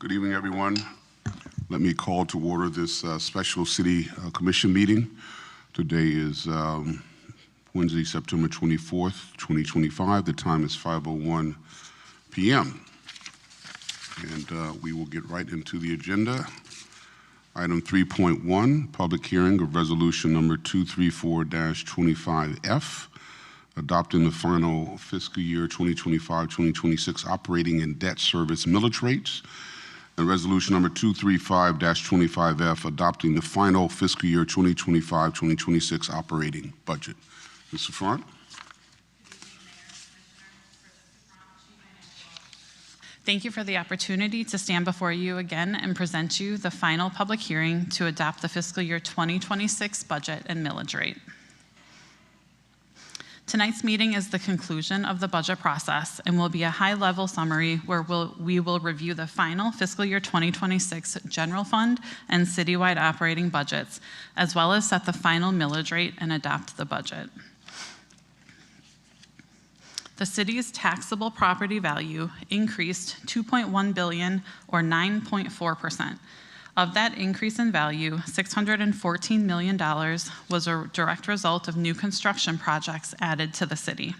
Good evening, everyone. Let me call to order this special City Commission meeting. Today is Wednesday, September 24th, 2025. The time is 5:01 p.m. And we will get right into the agenda. Item 3.1, public hearing of resolution number 234-25F, adopting the final fiscal year 2025-2026 operating and debt service millage rates, and resolution number 235-25F, adopting the final fiscal year 2025-2026 operating budget. Mr. Front. Thank you for the opportunity to stand before you again and present you the final public hearing to adopt the fiscal year 2026 budget and millage rate. Tonight's meeting is the conclusion of the budget process and will be a high-level summary where we will review the final fiscal year 2026 general fund and citywide operating budgets, as well as set the final millage rate and adopt the budget. The city's taxable property value increased $2.1 billion or 9.4%. Of that increase in value, $614 million was a direct result of new construction projects added to the city.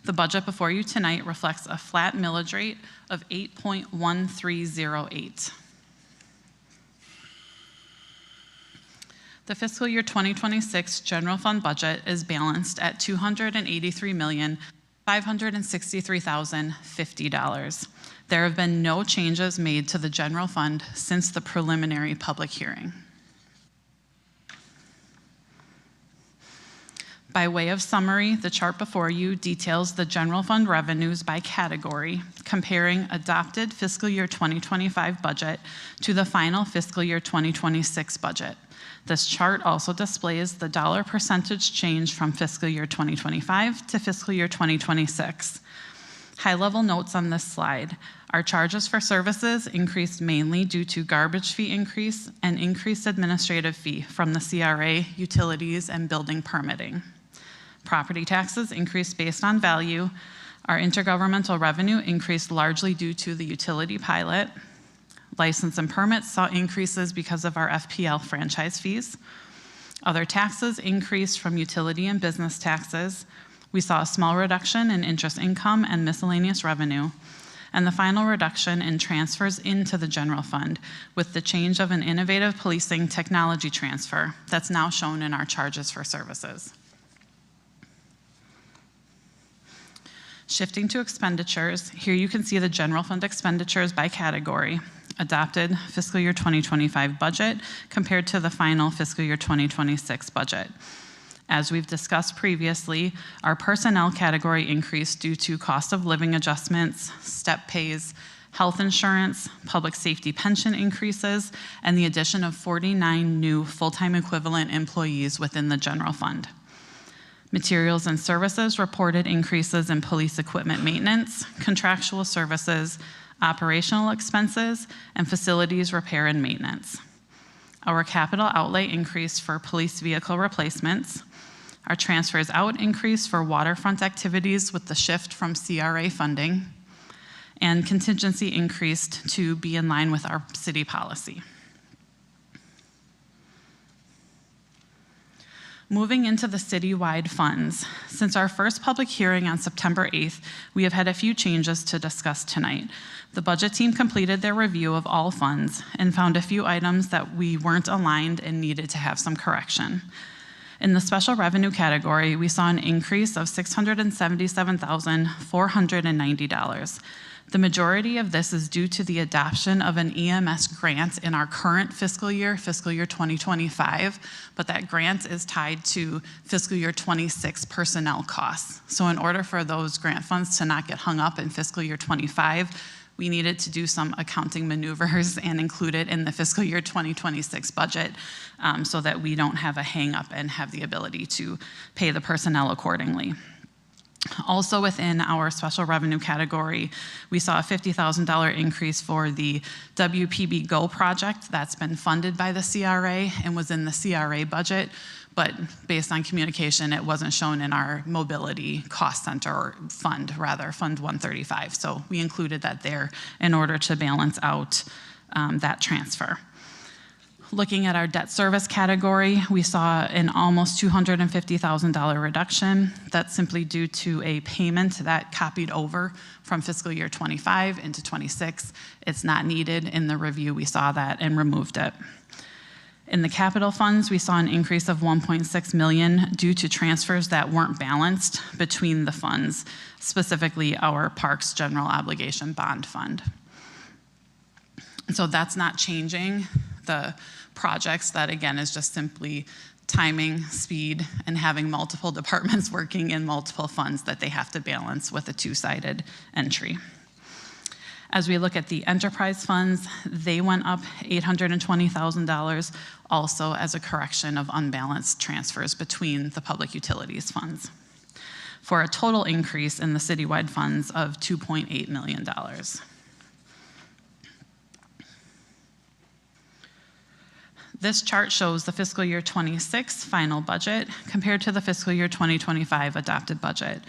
The budget before you tonight reflects a flat millage rate of 8.1308. The fiscal year 2026 general fund budget is balanced at $283,563,050. There have been no changes made to the general fund since the preliminary public hearing. By way of summary, the chart before you details the general fund revenues by category, comparing adopted fiscal year 2025 budget to the final fiscal year 2026 budget. This chart also displays the dollar percentage change from fiscal year 2025 to fiscal year 2026. High-level notes on this slide. Our charges for services increased mainly due to garbage fee increase and increased administrative fee from the CRA, utilities, and building permitting. Property taxes increased based on value. Our intergovernmental revenue increased largely due to the utility pilot. License and permits saw increases because of our FPL franchise fees. Other taxes increased from utility and business taxes. We saw a small reduction in interest income and miscellaneous revenue, and the final reduction in transfers into the general fund with the change of an innovative policing technology transfer that's now shown in our charges for services. Shifting to expenditures, here you can see the general fund expenditures by category, adopted fiscal year 2025 budget compared to the final fiscal year 2026 budget. As we've discussed previously, our personnel category increased due to cost of living adjustments, step pays, health insurance, public safety pension increases, and the addition of 49 new full-time equivalent employees within the general fund. Materials and services reported increases in police equipment maintenance, contractual services, operational expenses, and facilities repair and maintenance. Our capital outlay increased for police vehicle replacements. Our transfers out increased for waterfront activities with the shift from CRA funding, and contingency increased to be in line with our city policy. Moving into the citywide funds, since our first public hearing on September 8th, we have had a few changes to discuss tonight. The budget team completed their review of all funds and found a few items that we weren't aligned and needed to have some correction. In the special revenue category, we saw an increase of $677,490. The majority of this is due to the adoption of an EMS grant in our current fiscal year 2025, but that grant is tied to fiscal year 26 personnel costs. So in order for those grant funds to not get hung up in fiscal year 25, we needed to do some accounting maneuvers and include it in the fiscal year 2026 budget so that we don't have a hang up and have the ability to pay the personnel accordingly. Also within our special revenue category, we saw a $50,000 increase for the WPB Go project that's been funded by the CRA and was in the CRA budget, but based on communication, it wasn't shown in our mobility cost center or fund, rather, Fund 135. So we included that there in order to balance out that transfer. Looking at our debt service category, we saw an almost $250,000 reduction. That's simply due to a payment that copied over from fiscal year 25 into 26. It's not needed. In the review, we saw that and removed it. In the capital funds, we saw an increase of $1.6 million due to transfers that weren't balanced between the funds, specifically our Parks General Obligation Bond Fund. And so that's not changing the projects. That again is just simply timing, speed, and having multiple departments working in multiple funds that they have to balance with a two-sided entry. As we look at the enterprise funds, they went up $820,000, also as a correction of unbalanced transfers between the public utilities funds, for a total increase in the citywide funds of $2.8 million. This chart shows the fiscal year 26 final budget compared to the fiscal year 2025 adopted budget.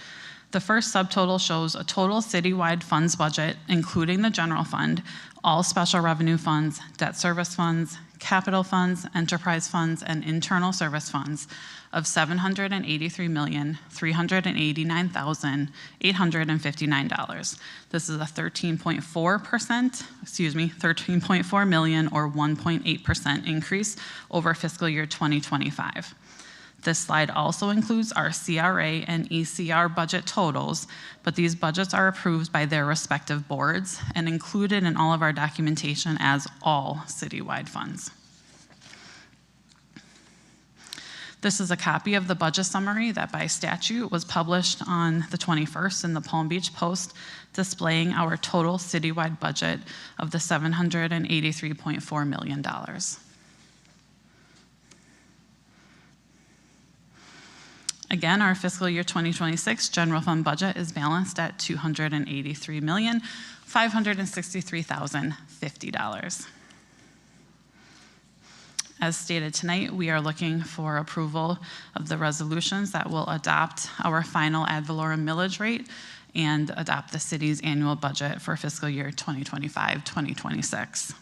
The first subtotal shows a total citywide funds budget, including the general fund, all special revenue funds, debt service funds, capital funds, enterprise funds, and internal service funds of $783,389,859. This is a 13.4 million or 1.8% increase over fiscal year 2025. This slide also includes our CRA and ECR budget totals, but these budgets are approved by their respective boards and included in all of our documentation as all citywide funds. This is a copy of the budget summary that by statute was published on the 21st in the Palm Beach Post, displaying our total citywide budget of the $783.4 million. Again, our fiscal year 2026 general fund budget is balanced at $283,563,050. As stated tonight, we are looking for approval of the resolutions that will adopt our final ad valorem millage rate and adopt the city's annual budget for fiscal year 2025-2026.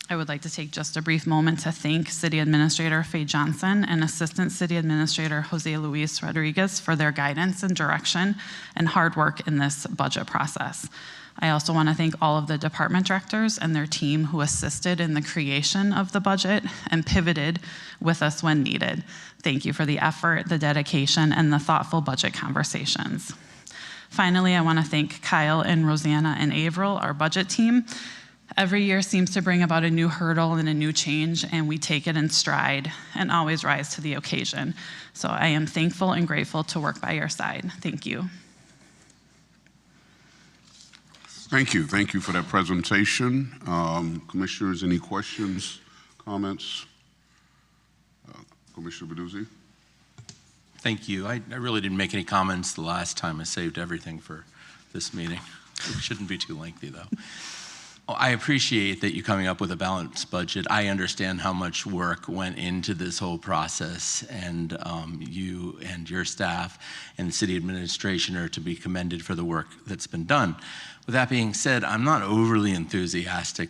I would like to take just a brief moment to thank City Administrator Faye Johnson and Assistant City Administrator Jose Luis Rodriguez for their guidance and direction and hard work in this budget process. I also want to thank all of the department directors and their team who assisted in the creation of the budget and pivoted with us when needed. Thank you for the effort, the dedication, and the thoughtful budget conversations. Finally, I want to thank Kyle and Rosanna and Averill, our budget team. Every year seems to bring about a new hurdle and a new change, and we take it in stride and always rise to the occasion. So I am thankful and grateful to work by your side. Thank you. Thank you. Thank you for that presentation. Commissioners, any questions, comments? Commissioner Baduzzi? Thank you. I really didn't make any comments the last time. I saved everything for this meeting. It shouldn't be too lengthy, though. I appreciate that you're coming up with a balanced budget. I understand how much work went into this whole process, and you and your staff and the city administration are to be commended for the work that's been done. With that being said, I'm not overly enthusiastic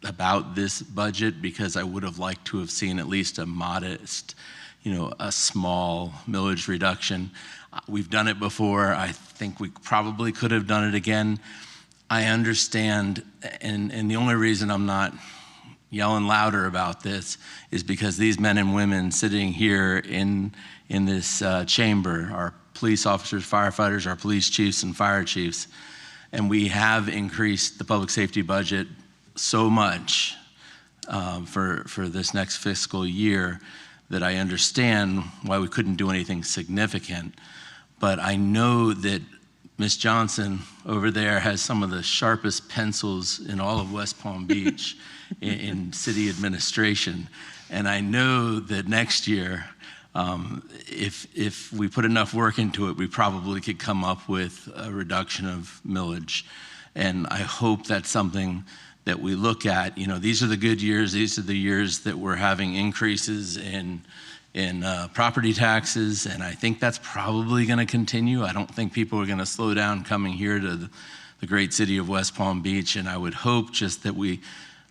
about this budget because I would have liked to have seen at least a modest, a small millage reduction. We've done it before. I think we probably could have done it again. I understand, and the only reason I'm not yelling louder about this is because these men and women sitting here in this chamber are police officers, firefighters, our police chiefs and fire chiefs, and we have increased the public safety budget so much for this next fiscal year that I understand why we couldn't do anything significant. But I know that Ms. Johnson over there has some of the sharpest pencils in all of West Palm Beach in city administration. And I know that next year, if we put enough work into it, we probably could come up with a reduction of millage. And I hope that's something that we look at, these are the good years, these are the years that we're having increases in property taxes, and I think that's probably going to continue. I don't think people are going to slow down coming here to the great city of West Palm Beach, and I would hope just that we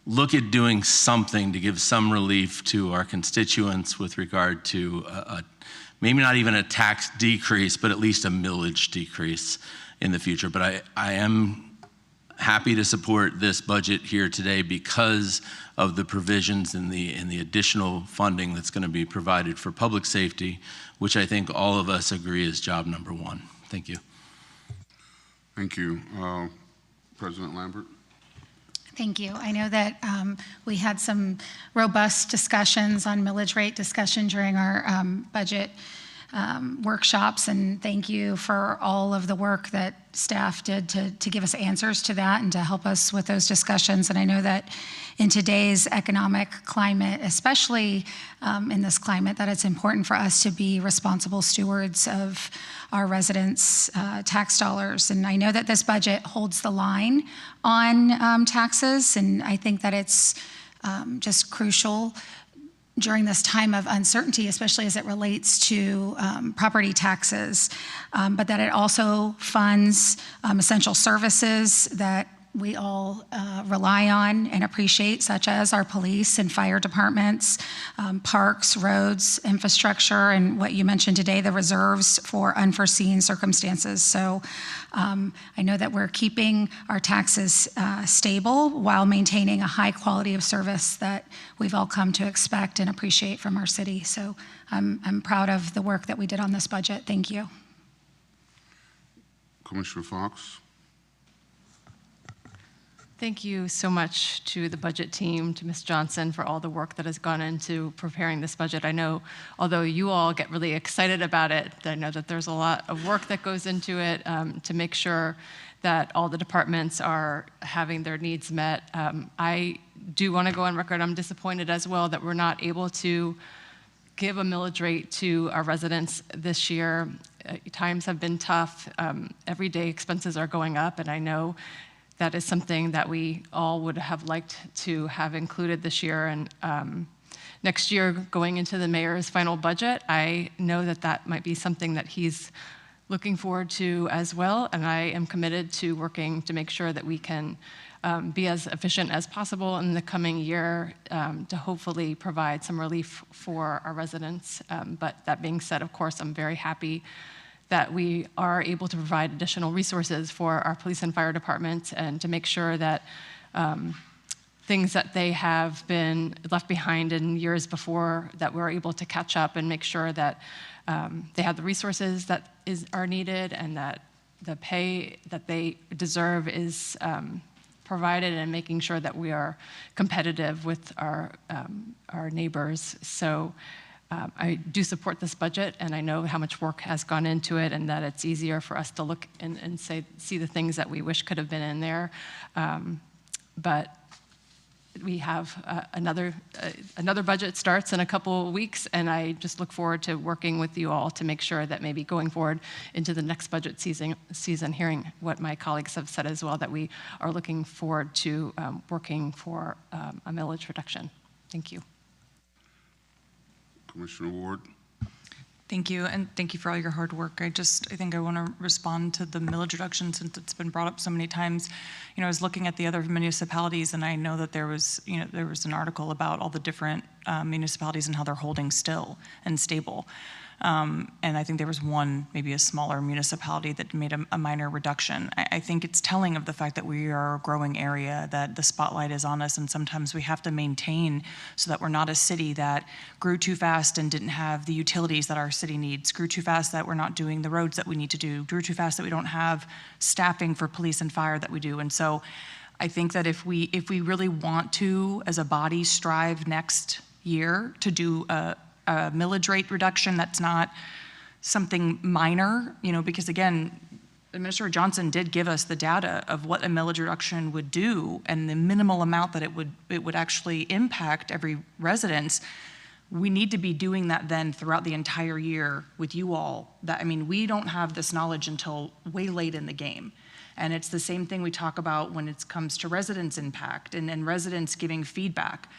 look at doing something to give some relief to our constituents with regard to maybe not even a tax decrease, but at least a millage decrease in the future. But I am happy to support this budget here today because of the provisions and the additional funding that's going to be provided for public safety, which I think all of us agree is job number one. Thank you. Thank you. President Lambert? Thank you. I know that we had some robust discussions on millage rate discussion during our budget workshops, and thank you for all of the work that staff did to give us answers to that and to help us with those discussions. And I know that in today's economic climate, especially in this climate, that it's important for us to be responsible stewards of our residents' tax dollars. And I know that this budget holds the line on taxes, and I think that it's just crucial during this time of uncertainty, especially as it relates to property taxes, but that it also funds essential services that we all rely on and appreciate, such as our police and fire departments, parks, roads, infrastructure, and what you mentioned today, the reserves for unforeseen circumstances. So I know that we're keeping our taxes stable while maintaining a high quality of service that we've all come to expect and appreciate from our city. So I'm proud of the work that we did on this budget. Thank you. Commissioner Fox? Thank you so much to the budget team, to Ms. Johnson, for all the work that has gone into preparing this budget. I know, although you all get really excited about it, I know that there's a lot of work that goes into it to make sure that all the departments are having their needs met. I do want to go on record, I'm disappointed as well that we're not able to give a millage rate to our residents this year. Times have been tough. Everyday expenses are going up, and I know that is something that we all would have liked to have included this year. And next year, going into the mayor's final budget, I know that that might be something that he's looking forward to as well. And I am committed to working to make sure that we can be as efficient as possible in the coming year to hopefully provide some relief for our residents. But that being said, of course, I'm very happy that we are able to provide additional resources for our police and fire departments and to make sure that things that they have been left behind in years before, that we're able to catch up and make sure that they have the resources that are needed and that the pay that they deserve is provided, and making sure that we are competitive with our neighbors. So I do support this budget, and I know how much work has gone into it, and that it's easier for us to look and see the things that we wish could have been in there. But we have another budget starts in a couple of weeks, and I just look forward to working with you all to make sure that maybe going forward into the next budget season, hearing what my colleagues have said as well, that we are looking forward to working for a millage reduction. Thank you. Commissioner Ward? Thank you, and thank you for all your hard work. I think I want to respond to the millage reduction since it's been brought up so many times. I was looking at the other municipalities, and I know that there was an article about all the different municipalities and how they're holding still and stable. And I think there was one, maybe a smaller municipality that made a minor reduction. I think it's telling of the fact that we are a growing area, that the spotlight is on us, and sometimes we have to maintain so that we're not a city that grew too fast and didn't have the utilities that our city needs, grew too fast that we're not doing the roads that we need to do, grew too fast that we don't have staffing for police and fire that we do. And so I think that if we really want to, as a body, strive next year to do a millage rate reduction that's not something minor, because again, Administrator Johnson did give us the data of what a millage reduction would do and the minimal amount that it would actually impact every residence. We need to be doing that then throughout the entire year with you all. We don't have this knowledge until way late in the game. And it's the same thing we talk about when it comes to residents' impact and residents giving feedback.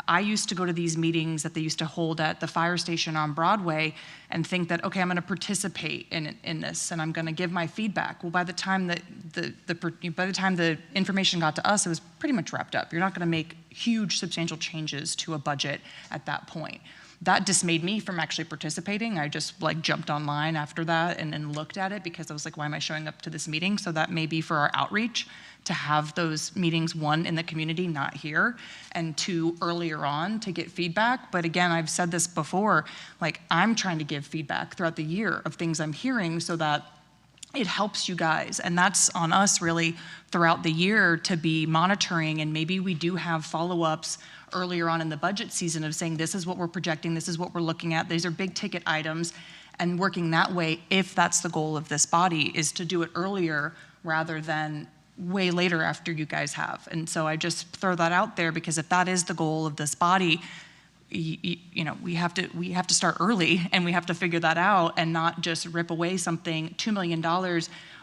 I used to go to these meetings that they used to hold at the fire station on Broadway and think that, okay, I'm going to participate in this and I'm going to give my feedback. Well, by the time that by the time the information got to us, it was pretty much wrapped up. You're not going to make huge, substantial changes to a budget at that point. That dismayed me from actually participating. I just like jumped online after that and looked at it because I was like, why am I showing up to this meeting? So that may be for our outreach to have those meetings, one, in the community, not here, and two, earlier on to get feedback. But again, I've said this before, like I'm trying to give feedback throughout the year of things I'm hearing so that it helps you guys. And that's on us really throughout the year to be monitoring, and maybe we do have follow-ups earlier on in the budget season of saying, this is what we're projecting, this is what we're looking at, these are big ticket items, and working that way, if that's the goal of this body, is to do it earlier rather than way later after you guys have. And so I just throw that out there because if that is the goal of this body, you know, we have to start early and we have to figure that out and not just rip away something. $2 million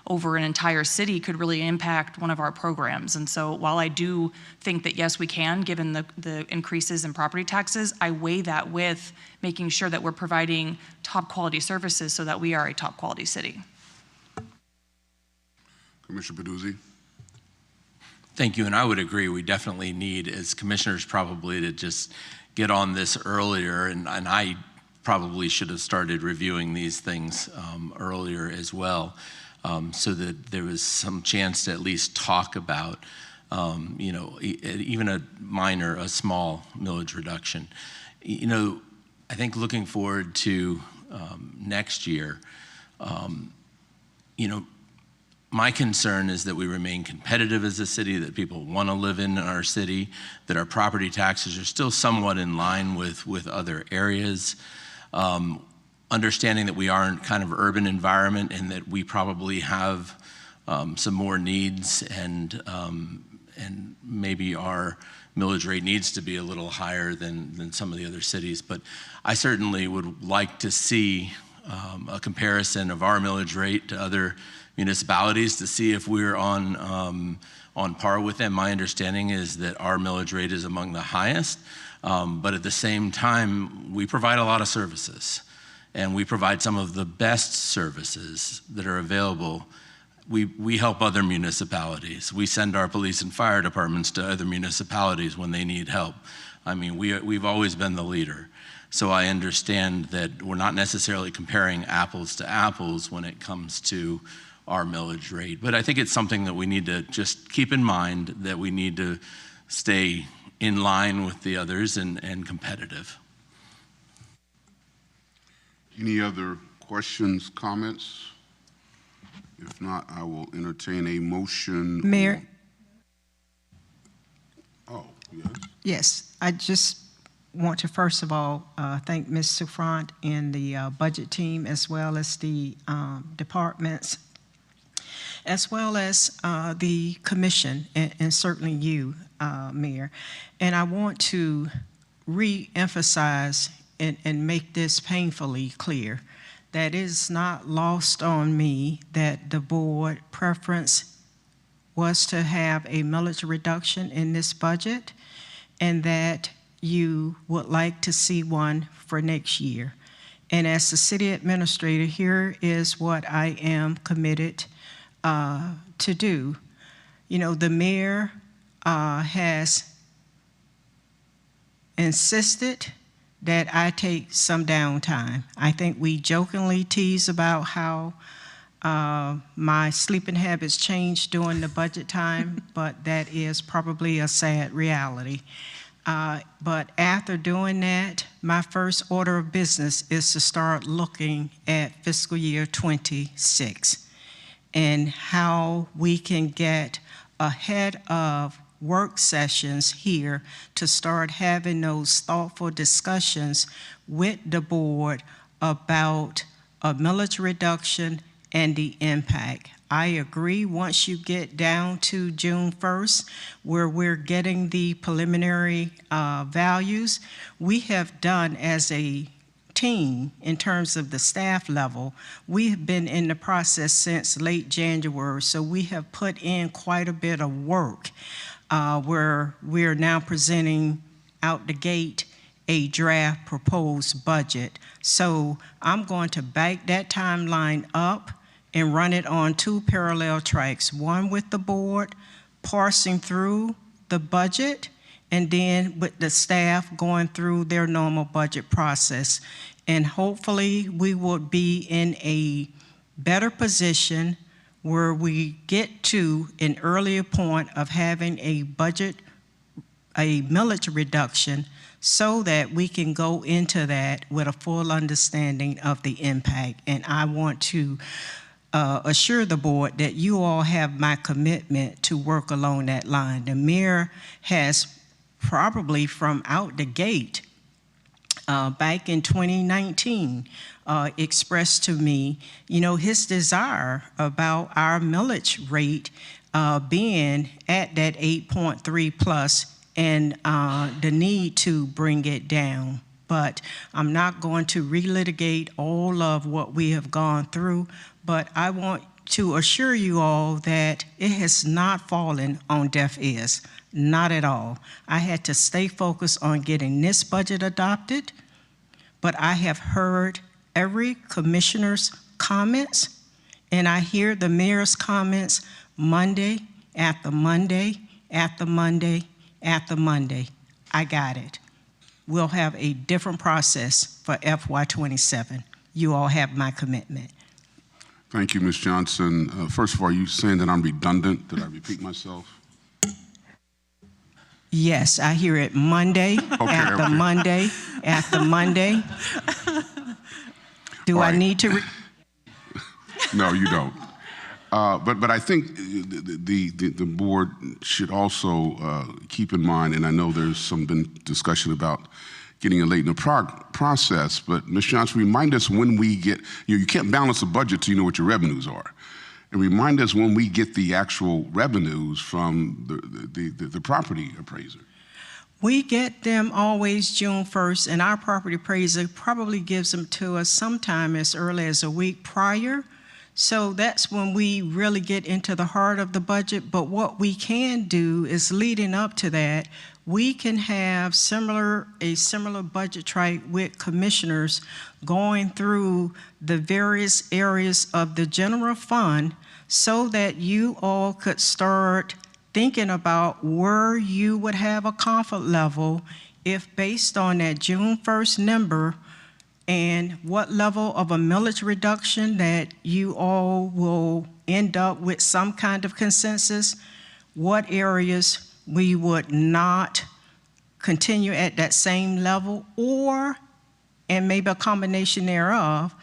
over an entire city could really impact one of our programs. And so while I do think that yes, we can, given the increases in property taxes, I weigh that with making sure that we're providing top quality services so that we are a top quality city. Commissioner Peduzzi. Thank you, and I would agree. We definitely need, as commissioners, probably to just get on this earlier, and I probably should have started reviewing these things earlier as well, so that there was some chance to at least talk about, you know, even a small millage reduction. You know, I think looking forward to next year, you know, my concern is that we remain competitive as a city, that people want to live in our city, that our property taxes are still somewhat in line with other areas. Understanding that we are in kind of urban environment and that we probably have some more needs and maybe our millage rate needs to be a little higher than some of the other cities. But I certainly would like to see a comparison of our millage rate to other municipalities to see if we're on par with them. My understanding is that our millage rate is among the highest, but at the same time, we provide a lot of services, and we provide some of the best services that are available. We help other municipalities. We send our police and fire departments to other municipalities when they need help. I mean, we've always been the leader. So I understand that we're not necessarily comparing apples to apples when it comes to our millage rate. But I think it's something that we need to just keep in mind, that we need to stay in line with the others and competitive. Any other questions, comments? If not, I will entertain a motion. Mayor? Oh, yes. Yes, I just want to first of all thank Ms. Souffrant and the budget team, as well as the departments, as well as the commission, and certainly you, Mayor. And I want to re-emphasize and make this painfully clear that it is not lost on me that the board preference was to have a millage reduction in this budget, and that you would like to see one for next year. And as the city administrator, here is what I am committed to do. You know, the mayor has insisted that I take some downtime. I think we jokingly tease about how my sleeping habits changed during the budget time, but that is probably a sad reality. But after doing that, my first order of business is to start looking at fiscal year 26 and how we can get ahead of work sessions here to start having those thoughtful discussions with the board about a millage reduction and the impact. I agree, once you get down to June 1st, where we're getting the preliminary values, we have done as a team, in terms of the staff level, we have been in the process since late January, so we have put in quite a bit of work where we're now presenting out the gate a draft proposed budget. So I'm going to back that timeline up and run it on 2 parallel tracks, one with the board parsing through the budget, and then with the staff going through their normal budget process. And hopefully we will be in a better position where we get to an earlier point of having a budget, a millage reduction, so that we can go into that with a full understanding of the impact. And I want to assure the board that you all have my commitment to work along that line. The mayor has probably from out the gate back in 2019 expressed to me, his desire about our millage rate being at that 8.3 plus and the need to bring it down. But I'm not going to relitigate all of what we have gone through, but I want to assure you all that it has not fallen on deaf ears, not at all. I had to stay focused on getting this budget adopted, but I have heard every commissioner's comments, and I hear the mayor's comments Monday after Monday after Monday after Monday. I got it. We'll have a different process for FY27. You all have my commitment. Thank you, Ms. Johnson. First of all, are you saying that I'm redundant? Did I repeat myself? Yes, I hear it Monday after Monday after Monday. Do I need to? No, you don't. But I think the board should also keep in mind, and I know there's been discussion about getting it late in the process, but Ms. Johnson, remind us when we get, you can't balance a budget till you know what your revenues are. And remind us when we get the actual revenues from the property appraiser. We get them always June 1st, and our property appraiser probably gives them to us sometime as early as a week prior. So that's when we really get into the heart of the budget. But what we can do is leading up to that, we can have a similar budget track with commissioners going through the various areas of the general fund so that you all could start thinking about where you would have a comfort level if based on that June 1st number and what level of a millage reduction that you all will end up with some kind of consensus, what areas we would not continue at that same level, or, and maybe a combination thereof,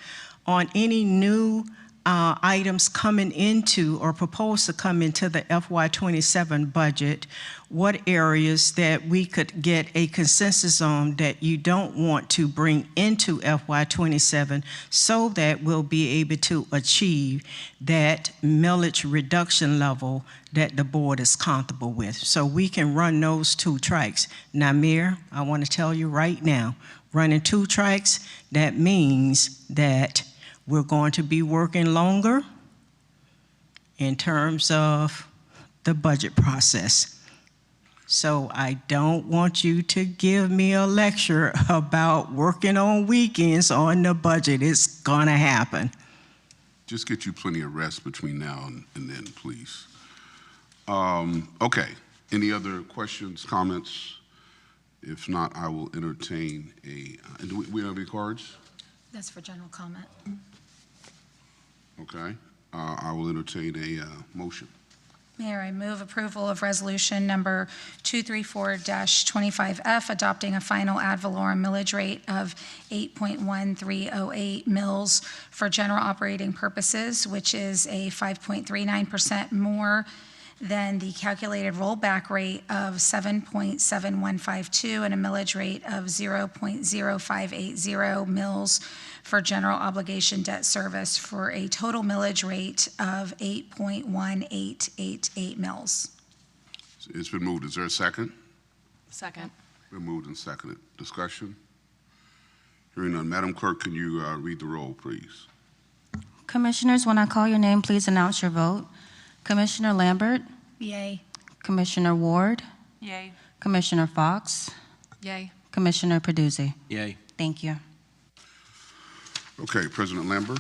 on any new items coming into or proposed to come into the FY27 budget, what areas that we could get a consensus on that you don't want to bring into FY27 so that we'll be able to achieve that millage reduction level that the board is comfortable with. So we can run those 2 tracks. Now, Mayor, I want to tell you right now, running 2 tracks, that means that we're going to be working longer in terms of the budget process. So I don't want you to give me a lecture about working on weekends on the budget. It's gonna happen. Just get you plenty of rest between now and then, please. Okay, any other questions, comments? If not, I will entertain and do we have any cards? That's for general comment. Okay, I will entertain a motion. Mayor, I move approval of resolution number 234-25F, adopting a final ad valorem millage rate of 8.1308 mils for general operating purposes, which is a 5.39% more than the calculated rollback rate of 7.7152 and a millage rate of 0.0580 mils for general obligation debt service, for a total millage rate of 8.1888 mils. It's been moved. Is there a second? Second. Been moved and seconded. Discussion? Hearing none, Madam Clerk, can you read the roll, please? Commissioners, when I call your name, please announce your vote. Commissioner Lambert, Yay. Commissioner Ward, Yay. Commissioner Fox, Yay. Commissioner Peduzzi. Yay. Thank you. Okay, President Lambert.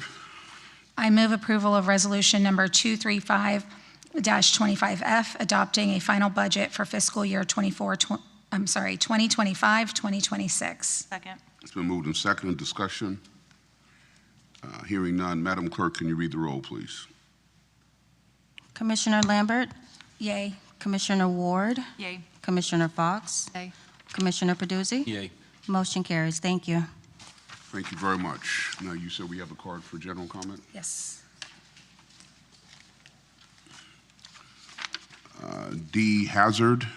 I move approval of resolution number 235-25F, adopting a final budget for fiscal year 2025-2026. Second. It's been moved and seconded. Discussion. Hearing none, Madam Clerk, can you read the roll, please? Commissioner Lambert, Yay. Commissioner Ward, Yay. Commissioner Fox, Yay. Commissioner Peduzzi. Yay. Motion carries. Thank you. Thank you very much. Now, you said we have a card for general comment? Yes. D. Hazard.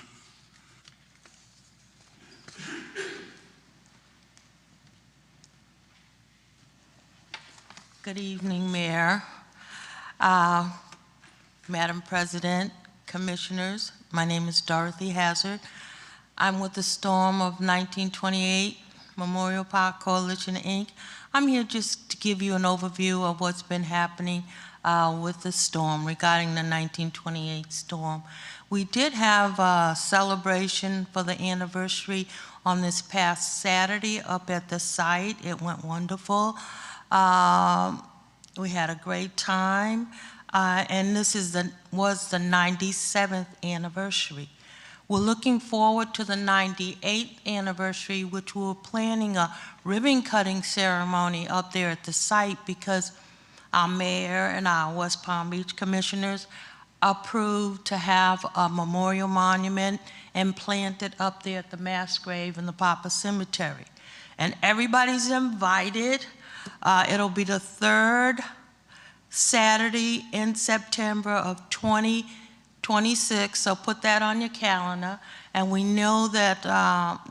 Good evening, Mayor, Madam President, Commissioners. My name is Dorothy Hazard. I'm with the Storm of 1928 Memorial Park Coalition, Inc. I'm here just to give you an overview of what's been happening with the storm regarding the 1928 storm. We did have a celebration for the anniversary on this past Saturday up at the site. It went wonderful. We had a great time, and this was the 97th anniversary. We're looking forward to the 98th anniversary, which we're planning a ribbon cutting ceremony up there at the site because our mayor and our West Palm Beach commissioners approved to have a memorial monument and planted up there at the mass grave in the Papa Cemetery. And everybody's invited. It'll be the third Saturday in September of 2026, so put that on your calendar. And we know that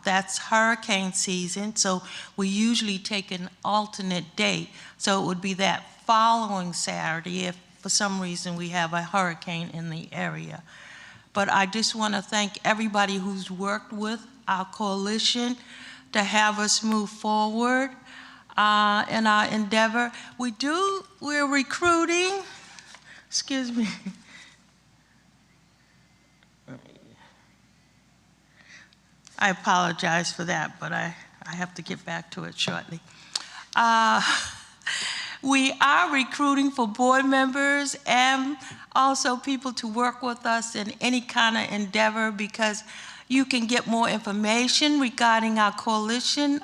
that's hurricane season, so we usually take an alternate date. So it would be that following Saturday if for some reason we have a hurricane in the area. But I just want to thank everybody who's worked with our coalition to have us move forward in our endeavor. We're recruiting, excuse me. I apologize for that, but I have to get back to it shortly. We are recruiting for board members and also people to work with us in any kind of endeavor because you can get more information regarding our coalition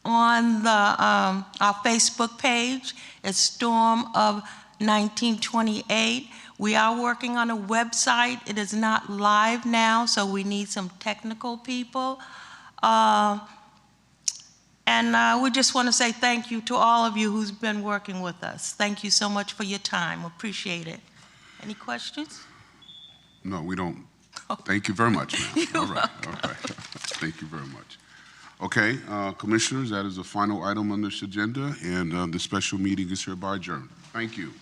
on our Facebook page. It's Storm of 1928. We are working on a website. It is not live now, so we need some technical people. And we just want to say thank you to all of you who's been working with us. Thank you so much for your time. Appreciate it. Any questions? No, we don't. Thank you very much, ma'am. You're All right. Thank you very much. Okay, Commissioners, that is the final item on this agenda, and the special meeting is hereby adjourned. Thank you.